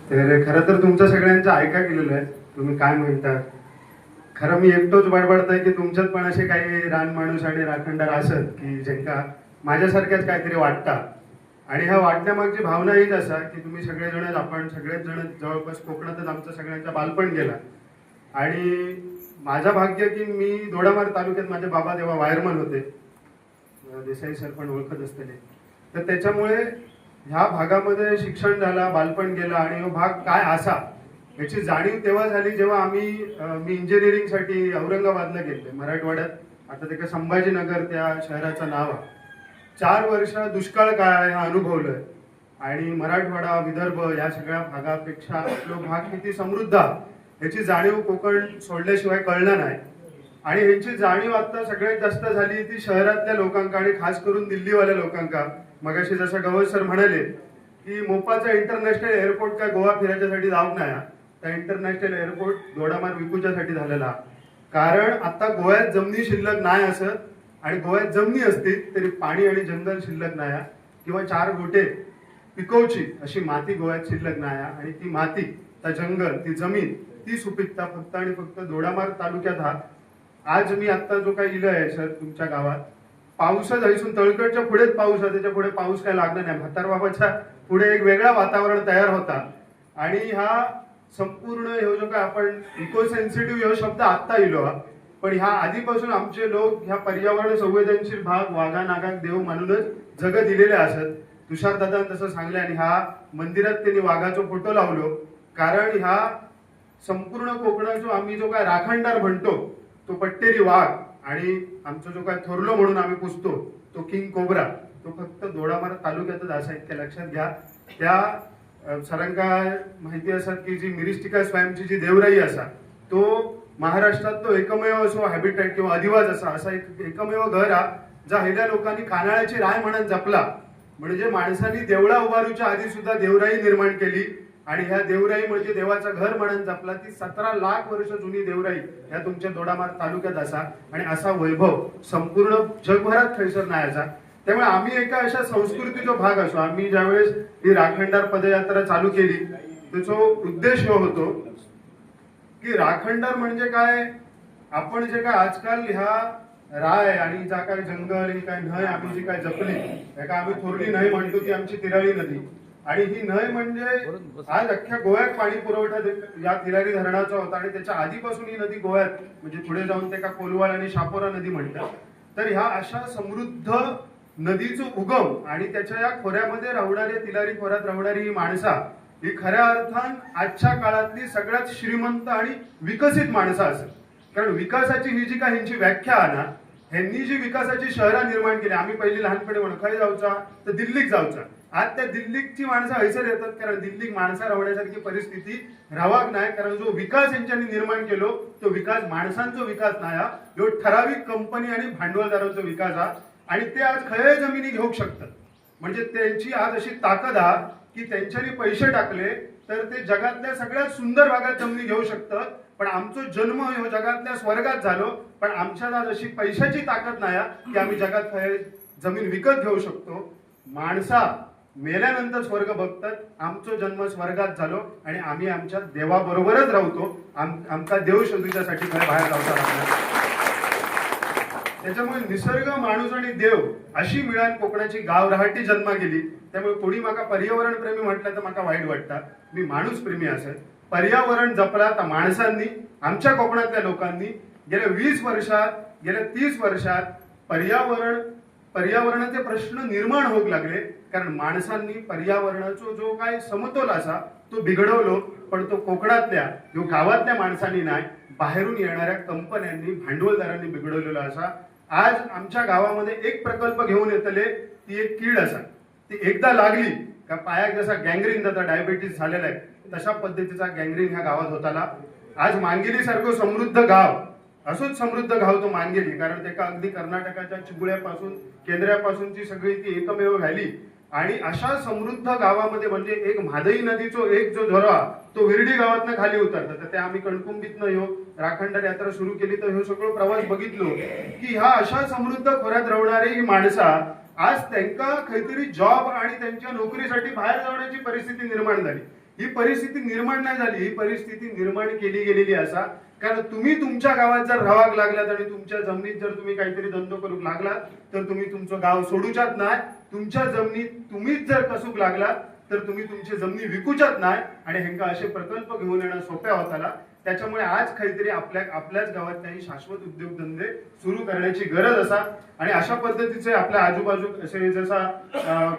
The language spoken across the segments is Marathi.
तर खरं तर तुमच्या सगळ्यांचं ऐका केलेलं आहे, तुम्ही काय म्हणता. खरं मी एकटोच बडबडतोय की तुमच्यात पण असे काही रान माणूस आणि राखणदार असत की ज्यांका माझ्यासारख्याच काहीतरी वाटतात. आणि ह्या वाटण्यामागची भावना हीच असा की तुम्ही सगळेजण, आपण सगळेच जण जवळपास कोकणातच आमचं सगळ्यांचा बालपण गेला. आणि माझं भाग्य की मी दोडामार्ग तालुक्यात, माझे बाबा तेव्हा वायरमन होते, देसाई सर पण ओळखत असते. तर त्याच्यामुळे ह्या भागामध्ये शिक्षण झालं, बालपण गेलं आणि हा भाग काय असा याची जाणीव तेव्हा झाली जेव्हा मी इंजिनिअरिंगसाठी औरंगाबादला गेले, मराठवाड्यात. आता ते संभाजीनगर त्या शहराचं नाव आहे. 4 वर्ष दुष्काळ काळ हा अनुभवलोय. आणि मराठवाडा, विदर्भ या सगळ्या भागापेक्षा आपला भाग किती समृद्ध आहे याची जाणीव कोकण सोडल्याशिवाय कळणार नाही. आणि ह्याची जाणीव आता सगळ्यात जास्त झाली ती शहरातल्या लोकांका आणि खास करून दिल्लीवाल्या लोकांका. मगाशी जसं गवस सर म्हणाले की मोपाचा इंटरनॅशनल एअरपोर्ट काय गोवा फिरायच्यासाठी जाऊ नये, त्या इंटरनॅशनल एअरपोर्ट दोडामार्ग विकूच्यासाठी झालेला. कारण आता गोव्यात जमिनी शिल्लक नाही असत, आणि गोव्यात जमिनी असतील तरी पाणी आणि जंगल शिल्लक नाही, किंवा 4 गोटे पिकवची अशी माती गोव्यात शिल्लक नाही. आणि ती माती, त्या जंगल, ती जमीन, ती सुपीकता फक्त आणि फक्त दोडामार्ग तालुक्यात हा. आज मी आता जो काही इलं आहे सर तुमच्या गावात, पाऊसच हयसून तळकटच्या पुढेच पाऊस आहे, त्याच्या पुढे पाऊस काय लागणार नाही. म्हातारबाबाच्या पुढे एक वेगळा वातावरण तयार होता. आणि हा संपूर्ण हे जो काय आपण इको सेन्सिटिव्ह हे शब्द आत्ता इलो, पण ह्या आधीपासून आमचे लोक ह्या पर्यावरण संवेदनशील भाग वाघा नागाक देव मानूनच जग दिलेले असत. तुषार दादा तसं सांगले. आणि ह्या मंदिरात त्यांनी वाघाचा फोटो लावलो, कारण ह्या संपूर्ण कोकणाचो आम्ही जो काय राखणदार म्हणतो तो पट्टेरी वाघ, आणि आमचा जो काय थोरलो म्हणून आम्ही पुसतो तो किंग कोब्रा, तो फक्त दोडामार्ग तालुक्यातच असा. इतक्या लक्षात घ्या. त्या सरांका माहिती असत की जी मिरिस्टिका स्वयंची जी देवराई असा, तो महाराष्ट्रात तो एकमेव असो हॅबिटॅट किंवा अधिवास असा एक एकमेव घर हा ज्या हेल्या लोकांनी कानाळ्याची राय म्हणून जपला. म्हणजे माणसांनी देवळा उभारूच्या आधी सुद्धा देवराई निर्माण केली, आणि ह्या देवराई म्हणजे देवाचं घर म्हणून जपला. ती 17 लाख वर्ष जुनी देवराई ह्या तुमच्या दोडामार्ग तालुक्यात असा. आणि असा वैभव संपूर्ण जगभरात थैसर नाही असा. त्यामुळे आम्ही एका अशा संस्कृतीचा भाग असो. आम्ही ज्यावेळेस ही राखणदार पदयात्रा चालू केली त्याचा उद्देश होतो की राखणदार म्हणजे काय, आपण जे काय आजकाल ह्या राय आणि ज्या काय जंगल ही काय न्हय आम्ही जी काय जपली, एका आम्ही थोरली न्हय म्हणतो ती आमची तिराळी नदी. आणि ही न्हय म्हणजे आज अख्ख्या गोव्यात पाणी पुरवठा या तिरारी धरणाचा होता. आणि त्याच्या आधीपासून ही नदी गोव्यात, म्हणजे पुढे जाऊन ते का कोलवाळ आणि शापोरा नदी म्हणतात. तर ह्या अशा समृद्ध नदीचं उगम आणि त्याच्या या खोऱ्यामध्ये राहणारी, तिलारी खोऱ्यात राहणारी ही माणसा, ही खऱ्या अर्थान आजच्या काळातली सगळ्यात श्रीमंत आणि विकसित माणसं असत. कारण विकासाची ही जी काय ह्यांची व्याख्या आहे ना, ह्यांनी जी विकासाची शहरं निर्माण केली. आम्ही पहिली लहानपणी म्हणून खय जाऊचा तर दिल्लीत जाऊचा. आज त्या दिल्लीची माणसं हैसर येतात, कारण दिल्लीत माणसं राहण्यासारखी परिस्थिती राहाक नाही. कारण जो विकास यांच्यानी निर्माण केलो तो विकास माणसांचा विकास नाही हा, जो ठराविक कंपनी आणि भांडवलदारांचा विकास हा. आणि ते आज खय जमिनी घेऊ शकतात. म्हणजे त्यांची आज अशी ताकद हा की त्यांच्यानी पैसे टाकले तर ते जगातल्या सगळ्यात सुंदर भागात जमिनी घेऊ शकतात. पण आमचा जन्म ह्यो जगातल्या स्वर्गात झालो, पण आमच्यात आज अशी पैशाची ताकद नाही की आम्ही जगात खय जमीन विकत घेऊ शकतो. माणसा मेल्यानंतर स्वर्ग बघतात, आमचा जन्म स्वर्गात झालो आणि आम्ही आमच्या देवाबरोबरच राहतो. आमका देव शोधण्यासाठी खरं बाहेर जावचा लागला. त्याच्यामुळे निसर्ग, माणूस आणि देव अशी मिळान कोकणाची गाव रहाटी जन्मा गेली. त्यामुळे कोणी माका पर्यावरण प्रेमी म्हटलं तर माका वाईट वाटतं. मी माणूस प्रेमी असेल. पर्यावरण जपला तर माणसांनी, आमच्या कोकणातल्या लोकांनी गेल्या 20 वर्षात, गेल्या 30 वर्षात पर्यावरणाचे प्रश्न निर्माण होऊ लागले. कारण माणसांनी पर्यावरणाचा जो काय समतोल असा तो बिघडवलो. पण तो कोकणातल्या जो गावातल्या माणसांनी नाही, बाहेरून येणाऱ्या कंपन्यांनी, भांडवलदारांनी बिघडवलेला असा. आज आमच्या गावामध्ये एक प्रकल्प घेऊन येतले, ती एक कीड असा. ती एकदा लागली का पायाक जसा गँग्रीन जाता, डायबिटीस झालेला आहे तशा पद्धतीचा गँग्रीन ह्या गावात होताला. आज मांगेली सारखं समृद्ध गाव, असोच समृद्ध गाव तो मांगेली, कारण ते का अगदी कर्नाटकाच्या चिबुळ्यापासून, केंद्रापासूनची सगळी ती एकमेव व्हॅली. आणि अशा समृद्ध गावामध्ये म्हणजे एक म्हादई नदीचो एक जो झरा तो विरडी गावातनं खाली उतरतात. तर ते आम्ही कणकुंबीतनं ह्यो राखणदार यात्रा सुरू केली तर ह्यो सगळं प्रवास बघितलो की ह्या अशा समृद्ध खोऱ्यात राहणारी ही माणसा आज त्यांना काहीतरी जॉब आणि त्यांच्या नोकरीसाठी बाहेर जाण्याची परिस्थिती निर्माण झाली. ही परिस्थिती निर्माण नाही झाली, ही परिस्थिती निर्माण केली गेलेली असा. कारण तुम्ही तुमच्या गावात जर राहावाक लागलात आणि तुमच्या जमिनीत जर तुम्ही काहीतरी धंदो करूक लागलात तर तुम्ही तुमचं गाव सोडूच्यात नाही. तुमच्या जमिनीत तुम्हीच जर कसूक लागलात तर तुम्ही तुमची जमिनी विकूच्यात नाही. आणि ह्यांका असे प्रकल्प घेऊन येणं सोप्या होताला. त्याच्यामुळे आज काहीतरी आपल्याच गावात काही शाश्वत उद्योगधंदे सुरू करण्याची गरज असा. आणि अशा पद्धतीचे आपल्या आजूबाजू असे जसा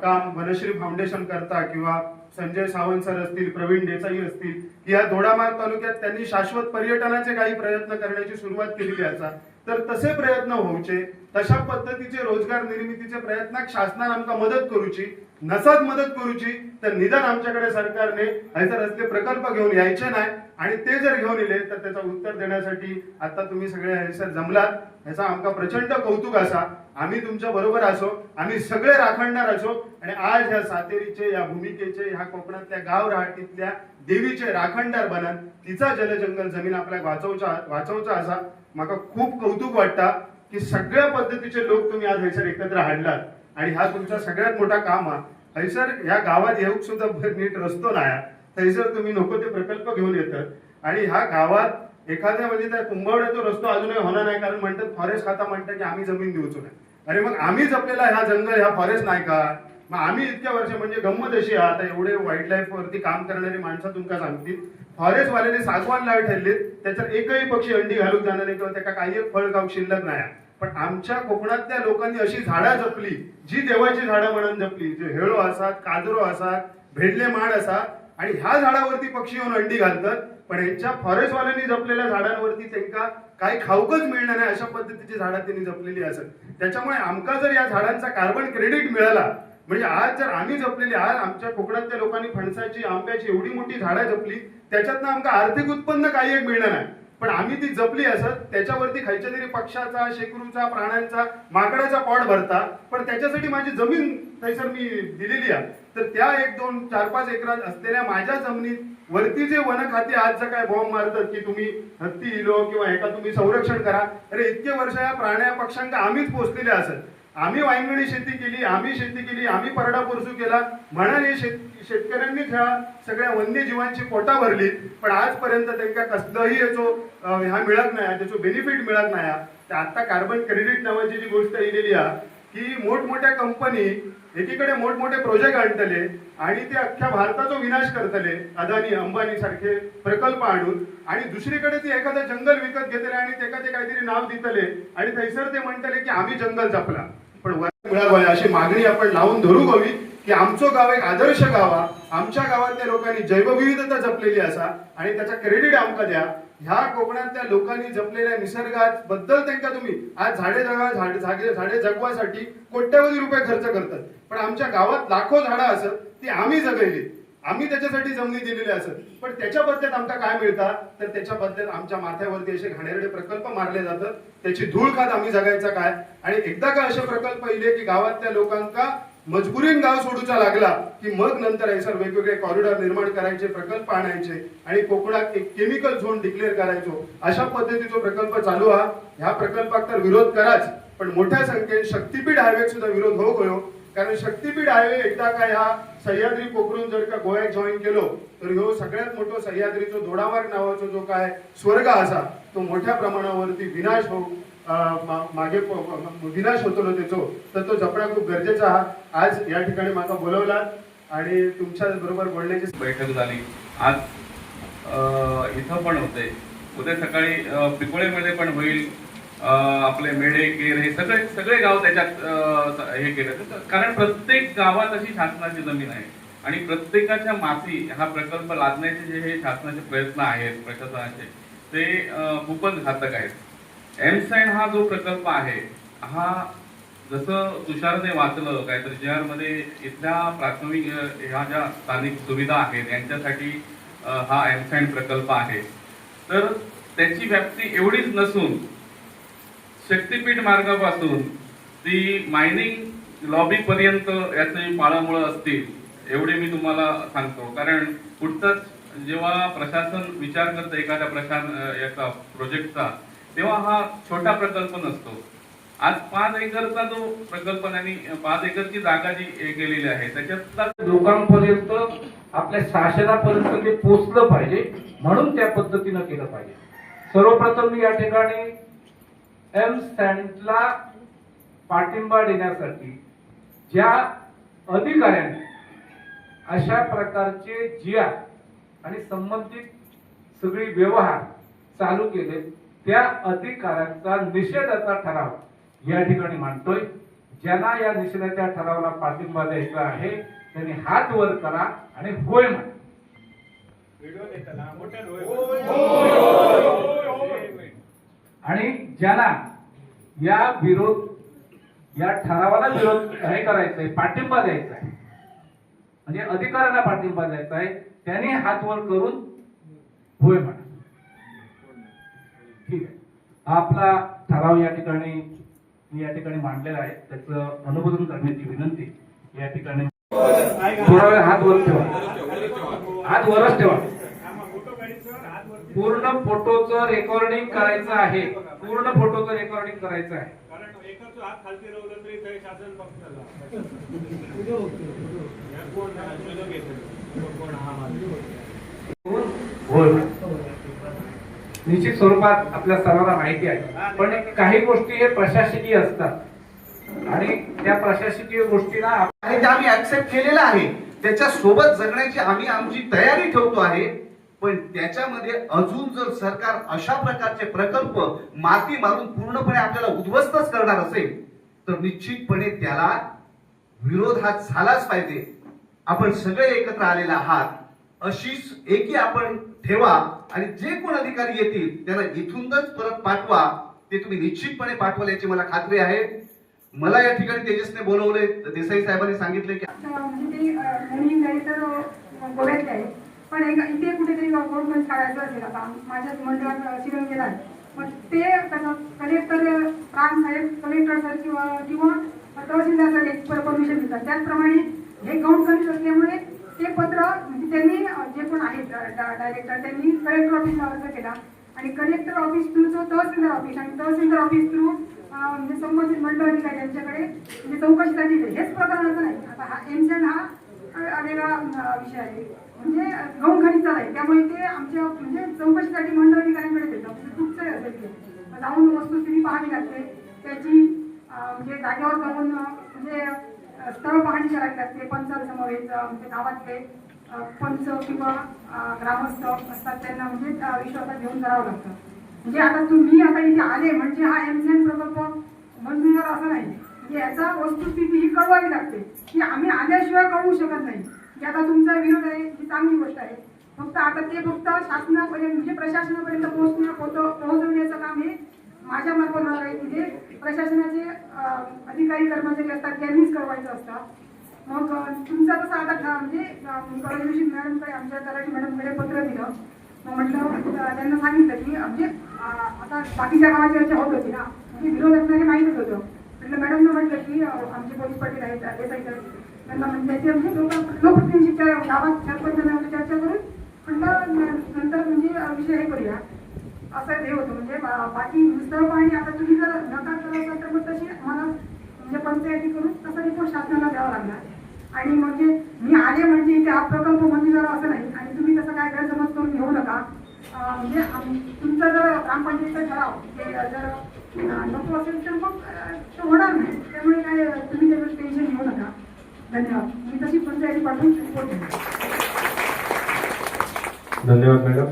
काम वनश्री फाउंडेशन करता किंवा संजय सावंत सर असतील, प्रवीण देसाई असतील, की या दोडामार्ग तालुक्यात त्यांनी शाश्वत पर्यटनाचे काही प्रयत्न करण्याची सुरुवात केलेली असा. तर तसे प्रयत्न होऊचे, तशा पद्धतीचे रोजगार निर्मितीचे प्रयत्न शासनाने आमका मदत करूची. नसत मदत करूची तर निदान आमच्याकडे सरकारने हैसर असले प्रकल्प घेऊन यायचे नाही. आणि ते जर घेऊन येले तर त्याचं उत्तर देण्यासाठी आता तुम्ही सगळे हैसर जमलात, ह्याचा आमका प्रचंड कौतुक असा. आम्ही तुमच्या बरोबर असो, आम्ही सगळे राखणदार असो. आणि आज ह्या सातेरीचे, या भूमिकेचे, ह्या कोकणातल्या गाव राहटीतल्या देवीचे राखणदार बनन, तिचा जलजंगल जमीन आपल्याला वाचवचा असा. माका खूप कौतुक वाटता की सगळ्या पद्धतीचे लोक तुम्ही आज हैसर एकत्र हाडलात. आणि हा तुमचा सगळ्यात मोठा काम हा. हैसर ह्या गावात येऊक सुद्धा नीट रस्तो नाही. हैसर तुम्ही नको ते प्रकल्प घेऊन येतात. आणि ह्या गावात एखाद्या म्हणजे त्या कुंभवड्याचा रस्तो अजूनही होणार नाही. कारण म्हणतात फॉरेस्ट खाता म्हणतात की आम्ही जमीन देऊचो नाही. अरे मग आम्ही जपलेला ह्या जंगल, ह्या फॉरेस्ट नाही का? मग आम्ही इतक्या वर्ष म्हणजे गंमत अशी आहे, आता एवढे वाईल्ड लाईफ वरती काम करणारी माणसं तुमका सांगतील, फॉरेस्ट वाल्याने सागवान लाव ठरले, त्याच्यात एकही पक्षी अंडी घालून जाणार नाही किंवा त्याला काही एक फळ गाव शिल्लक नाही. पण आमच्या कोकणातल्या लोकांनी अशी झाडं जपली, जी देवाची झाडं म्हणून जपली. जे हेळो असतात, काजरो असतात, भेडले माड असतात. आणि ह्या झाडावरती पक्षी येऊन अंडी घालतात. पण यांच्या फॉरेस्टवाल्यांनी जपलेल्या झाडांवरती त्यांना काही खाऊकच मिळणार नाही अशा पद्धतीची झाडं त्यांनी जपलेली असत. त्याच्यामुळे आमका जर या झाडांचा कार्बन क्रेडिट मिळाला, म्हणजे आज जर आम्ही जपलेली, आज आमच्या कोकणातल्या लोकांनी फणसाची, आंब्याची एवढी मोठी झाडं जपली, त्याच्यातनं आमका आर्थिक उत्पन्न काही एक मिळणार नाही. पण आम्ही ती जपली असत, त्याच्यावरती खायच्या तरी पक्षाचा, शेकरूचा, प्राण्यांचा, माकडाचा पॉट भरता. पण त्याच्यासाठी माझी जमीन थैसर मी दिलेली आहे. तर त्या 1, 2, 4, 5 एकरात असलेल्या माझ्या जमिनीत वरती जे वन खाते आज काय बॉम्ब मारतात की तुम्ही हत्ती इलो किंवा एका तुम्ही संरक्षण करा. अरे इतके वर्ष या प्राण्या पक्ष्यांका आम्हीच पोचलेले असत. आम्ही वांगणी शेती केली, आम्ही शेती केली, आम्ही परडा पोरसू केला म्हणाने शेतकऱ्यांनी ह्या सगळ्या वन्यजीवांची पोटा भरली. पण आजपर्यंत त्यांना कसलंही याचो ह्या मिळत नाही, त्याचं बेनिफिट मिळत नाही. आता कार्बन क्रेडिट नावाची जी गोष्ट येलेली आहे की मोठमोठ्या कंपनी एकीकडे मोठमोठे प्रोजेक्ट आणतले आणि ते अख्ख्या भारताचा विनाश करतले, अदानी अंबानी सारखे प्रकल्प आणून. आणि दुसरीकडे ती एखादं जंगल विकत घेतले आणि त्याला ते काहीतरी नाव देतले आणि थैसर ते म्हणतले की आम्ही जंगल जपला. पण मिळावं अशी मागणी आपण लावून धरू हवी की आमचं गाव एक आदर्श गाव आहे. आमच्या गावातल्या लोकांनी जैवविविधता जपलेली असा आणि त्याचा क्रेडिट आमका द्या. ह्या कोकणातल्या लोकांनी जपलेल्या निसर्गात बद्दल त्यांना तुम्ही आज झाडे जगवासाठी कोट्यवधी रुपये खर्च करतात. पण आमच्या गावात लाखो झाडं असत, ती आम्ही जगवली, आम्ही त्याच्यासाठी जमिनी दिलेली असत. पण त्याच्या बदल्यात आमका काय मिळतात, तर त्याच्या बदल्यात आमच्या माथ्यावरती असे घाणेरडे प्रकल्प मारले जातात. त्याची धूळ खात आम्ही जगायचा काय? आणि एकदा का असे प्रकल्प येले की गावातल्या लोकांका मजबुरीन गाव सोडूचा लागला की मग नंतर हे सर वेगवेगळे कॉरिडॉर निर्माण करायचे, प्रकल्प आणायचे आणि कोकणात एक केमिकल झोन डिक्लेअर करायचो. अशा पद्धतीचा प्रकल्प चालू आहे. ह्या प्रकल्पाक तर विरोध कराच, पण मोठ्या संख्येने शक्तीपीठ हायवे सुद्धा विरोध हो. कारण शक्तीपीठ हायवे एकदा का ह्या सह्याद्री पोखरून जर का गोव्यात जॉईन केलो तर ह्यो सगळ्यात मोठो सह्याद्रीचो दोडामार्ग नावाचा जो काय स्वर्ग असा तो मोठ्या प्रमाणावरती विनाश मागे विनाश होतो त्याचो. तर तो जपणं खूप गरजेचा आहे. आज या ठिकाणी मला बोलवला आणि तुमच्या बरोबर बोलण्याची बैठक झाली. आज इथं पण होते, उद्या सकाळी पिकोळेमध्ये पण होईल. आपले मेढे केर हे सगळे गाव त्याच्यात हे केलं. कारण प्रत्येक गावात अशी शासनाची जमीन आहे आणि प्रत्येकाच्या माती हा प्रकल्प लादण्याचे जे हे शासनाचे प्रयत्न आहेत प्रशासनाचे ते खूपच घातक आहेत. एमसॅन हा जो प्रकल्प आहे हा जसं तुषारने वाचलं काय तर JR मध्ये इथल्या प्राथमिक ह्या ज्या स्थानिक सुविधा आहेत यांच्यासाठी हा एमसॅन प्रकल्प आहे. तर त्याची व्याप्ती एवढीच नसून शक्तीपीठ मार्गापासून ती मायनिंग लॉबी पर्यंत याची पाळंमुळं असतील एवढे मी तुम्हाला सांगतो. कारण कुठंच जेव्हा प्रशासन विचार करतं एखाद्या याचा प्रोजेक्टचा तेव्हा हा छोटा प्रकल्प नसतो. आज 5 एकरचा जो प्रकल्प त्यांनी 5 एकरची जागा जी केलेली आहे त्याच्यातला लोकांपर्यंत आपल्या शासनापर्यंत ते पोचलं पाहिजे, म्हणून त्या पद्धतीनं केलं पाहिजे. सर्वप्रथम मी या ठिकाणी एम स्टँडला पाठिंबा देण्यासाठी ज्या अधिकाऱ्यांनी अशा प्रकारचे GR आणि संबंधित सगळी व्यवहार चालू केले त्या अधिकाऱ्यांचा निषेधाचा ठराव या ठिकाणी मांडतोय. ज्यांना या निषेधाच्या ठरावाला पाठिंबा द्यायचा आहे त्यांनी हात वर करा आणि होय म्हणा. आणि ज्यांना या ठरावाला विरोध हे करायचंय, पाठिंबा द्यायचा आहे, म्हणजे अधिकाऱ्यांना पाठिंबा द्यायचा आहे, त्यांनी हात वर करून होय म्हणा. ठीक आहे, हा आपला ठराव या ठिकाणी मांडलेला आहे. त्याचं अनुमोदन करण्याची विनंती या ठिकाणी. थोडा वेळ हात वर ठेवा, हात वरच ठेवा. पूर्ण फोटोचं रेकॉर्डिंग करायचं आहे, पूर्ण फोटोचं रेकॉर्डिंग करायचं आहे. निश्चित स्वरूपात आपल्या सर्वांना माहिती आहे, पण काही गोष्टी हे प्रशासकीय असतात आणि त्या प्रशासकीय गोष्टीला आणि त्या आम्ही ऍक्सेप्ट केलेला आहे. त्याच्या सोबत जगण्याची आम्ही आमची तयारी ठेवतो आहे. पण त्याच्यामध्ये अजून जर सरकार अशा प्रकारचे प्रकल्प माती मारून पूर्णपणे आपल्याला उद्ध्वस्तच करणार असेल तर निश्चितपणे त्याला विरोध हा झालाच पाहिजे. आपण सगळे एकत्र आलेला आहात, अशीच एकी आपण ठेवा आणि जे कोण अधिकारी येतील त्यांना इथूनच परत पाठवा. ते तुम्ही निश्चितपणे पाठवाल याची मला खात्री आहे. मला या ठिकाणी तेजसने बोलवले, देसाई साहेबांनी सांगितले की म्हणजे ते नवीन डायरेक्टर गोव्यातले आहे, पण इथे कुठेतरी गव्हर्नमेंट काढायचं असेल. आता माझ्याच मंडळात शिबिर केला आहे, मग ते कलेक्टर राम साहेब कलेक्टर सर किंवा तहसीलदार सर एक परमिशन देतात. त्याचप्रमाणे हे गौण करीत असल्यामुळे ते पत्र म्हणजे त्यांनी जे पण आहेत डायरेक्टर त्यांनी कलेक्टर ऑफिसला अर्ज केला आणि कलेक्टर ऑफिस थ्रू जो तहसीलदार ऑफिस आणि तहसीलदार ऑफिस थ्रू म्हणजे संबंधित मंडळ अधिकारी यांच्याकडे म्हणजे चौकशीसाठी हेच प्रकरणाचं नाही. आता हा एमसेन हा वेगळा विषय आहे, म्हणजे गौण खनिजचा आहे, त्यामुळे ते आमच्या म्हणजे चौकशीसाठी मंडळ अधिकाऱ्यांकडे देतात. म्हणजे तुमचं असेल ते जाऊन वस्तुस्थिती पाहावी लागते, त्याची म्हणजे जागेवर जाऊन म्हणजे स्थळ पाहणी करावी लागते. पंचांसमोर म्हणजे गावातले पंच किंवा ग्रामस्थ असतात त्यांना म्हणजे विश्वासात घेऊन करावं लागतं. म्हणजे आता तुम्ही आता इथे आले म्हणजे हा एमसेन प्रकल्प मंजूर असं नाही. म्हणजे याचा वस्तुस्थिती ही कळवावी लागते की आम्ही आल्याशिवाय कळवू शकत नाही की आता तुमचा विरोध आहे, ही चांगली गोष्ट आहे. फक्त आता ते फक्त शासनापर्यंत म्हणजे प्रशासनापर्यंत पोहोचवण्याचं काम हे माझ्या मार्फत होणार आहे. म्हणजे प्रशासनाचे अधिकारी कर्मचारी असतात त्यांनीच कळवायचं असतं. मग तुमचा तसं आता म्हणजे परमविषयी मॅडमकडे आमच्या तलाठी मॅडमकडे पत्र दिलं. मग म्हटलं त्यांना सांगितलं की म्हणजे आता बाकीच्या गावाची चर्चा होत होती ना, म्हणजे विरोध असणारे माहीतच होतं. म्हटलं मॅडमनं म्हटलं की आमचे पोलीस पाटील आहेत देसाई सर त्यांना म्हणजे त्याचे म्हणजे लोकप्रतिनिधीच्या गावात सरपंच चर्चा करून म्हटलं नंतर म्हणजे विषय हे करूया असं हे होतं. म्हणजे बाकी स्थळ पाहणी आता तुम्ही जर नकार करत असाल तर मग तशी मला म्हणजे पंचायती करून तसा रिपोर्ट शासनाला द्यावा लागला. आणि म्हणजे मी आले म्हणजे इथे हा प्रकल्प मंजूर झाला असं नाही आणि तुम्ही तसं काय गैरसमज करून घेऊ नका. म्हणजे तुमचा जर ग्रामपंचायतीचा ठराव हे जर नको असेल तर मग तो होणार नाही. त्यामुळे काय तुम्ही त्याचं टेन्शन घेऊ नका. धन्यवाद. मी तशी पंचायती पाठवून रिपोर्ट देणार. धन्यवाद मॅडम.